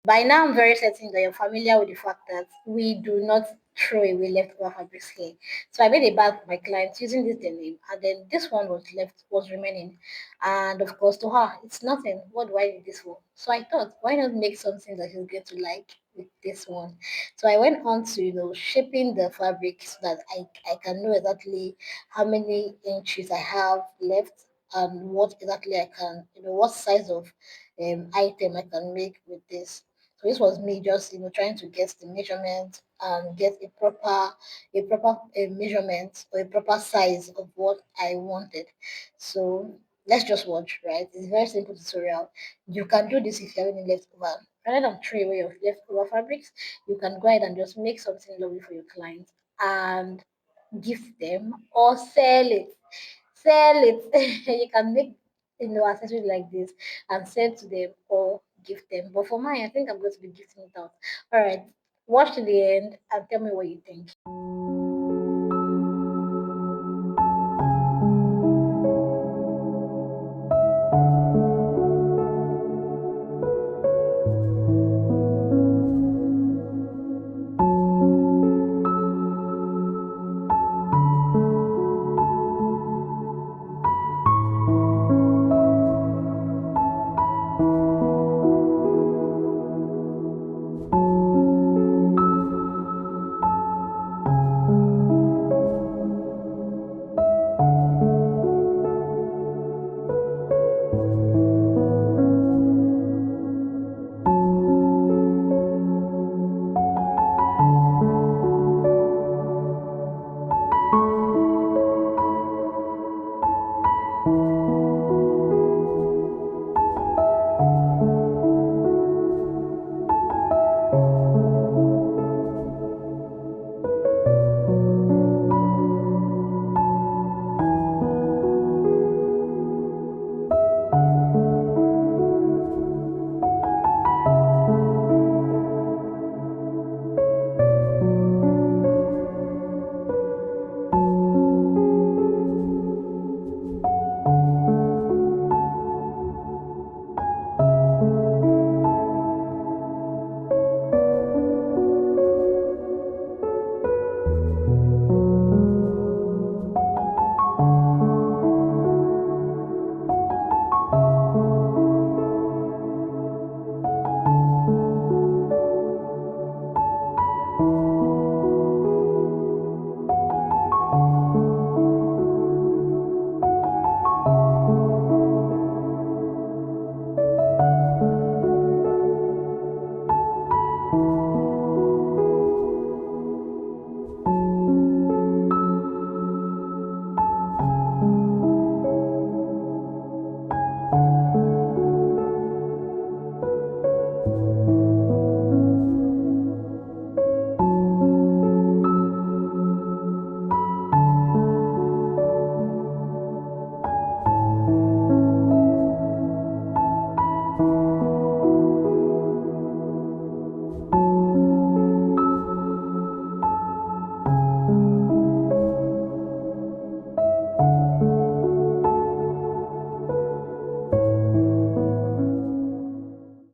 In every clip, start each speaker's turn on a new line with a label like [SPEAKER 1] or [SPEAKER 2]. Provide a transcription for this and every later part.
[SPEAKER 1] By now, I'm very certain that you're familiar with the fact that we do not throw away leftover fabrics here. So I made a bag for my clients using this denim, and then this one was remaining. And of course, to her, it's nothing. What do I need this for? So I thought, why not make something that she's going to like with this one? So I went on to, shaping the fabric so that I can know exactly how many inches I have left and what exactly I can, what size of item I can make with this. So this was me just trying to get the measurement and get a proper measurement or a proper size of what I wanted. So let's just watch, right? It's a very simple tutorial. You can do this if you have any leftover. Rather than throw away your leftover fabrics, you can go ahead and just make something lovely for your clients and gift them or sell it. Sell it. You can make accessories like this and send to them or give them. But for mine, I think I'm going to be gifting it out. All right. Watch to the end and tell me what you think.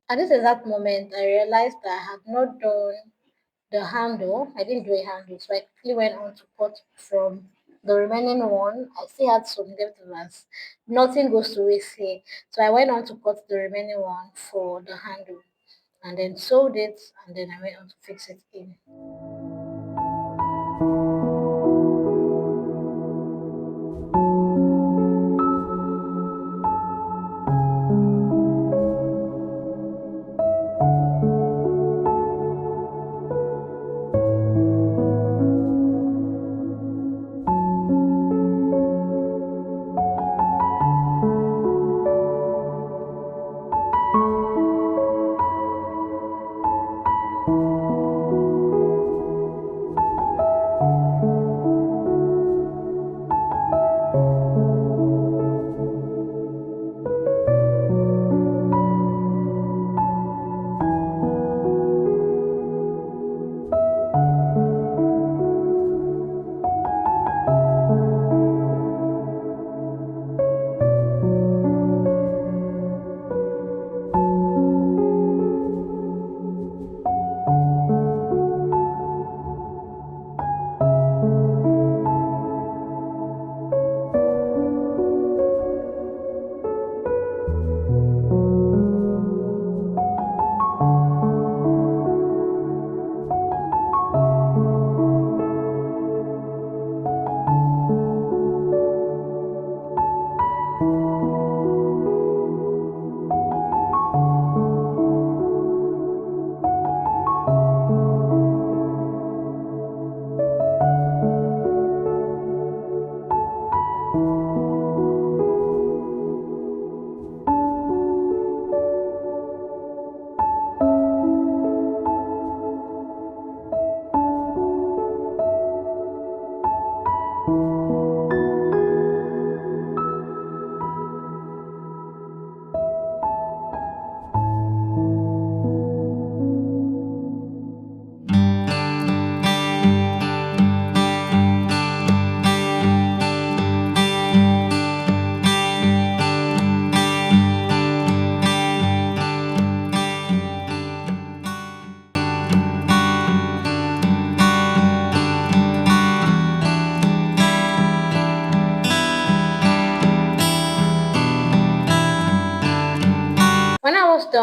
[SPEAKER 1] At this exact moment, I realized that I had not done the handle. I didn't do a handle, so I quickly went on to cut from the remaining one. I still had some leftovers. Nothing goes to waste here. So I went on to cut the remaining one for the handle and then sewed it and then I went on to fix it in.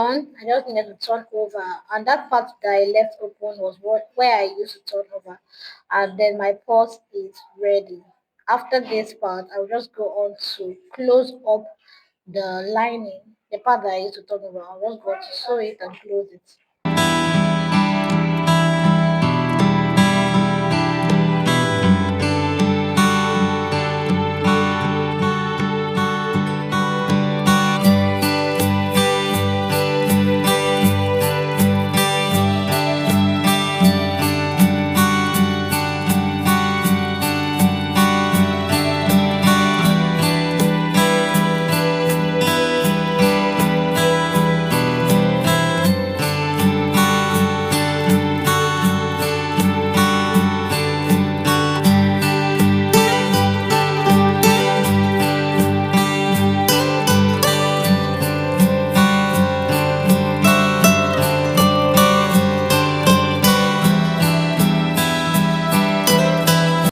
[SPEAKER 1] done. I just needed to turn over, and that part that I left open was where I used to turn over, and then my purse is ready. After this part, I'll just go on to close up the lining, the part that I used to turn over. I'll just go to sew it and close it.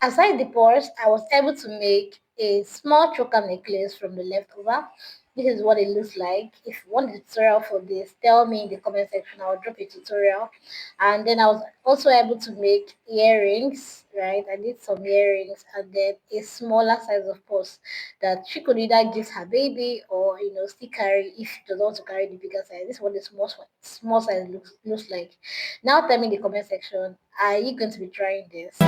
[SPEAKER 1] Aside the purse, I was able to make a small choker necklace from the leftover. This is what it looks like. If you want a tutorial for this, tell me in the comment section. I'll drop a tutorial. And then I was also able to make earrings, right? I did some earrings and then a smaller size of purse that she could either give her baby or still carry if she doesn't want to carry the bigger size. This is what the small size looks like. Now tell me in the comment section, are you going to be trying this?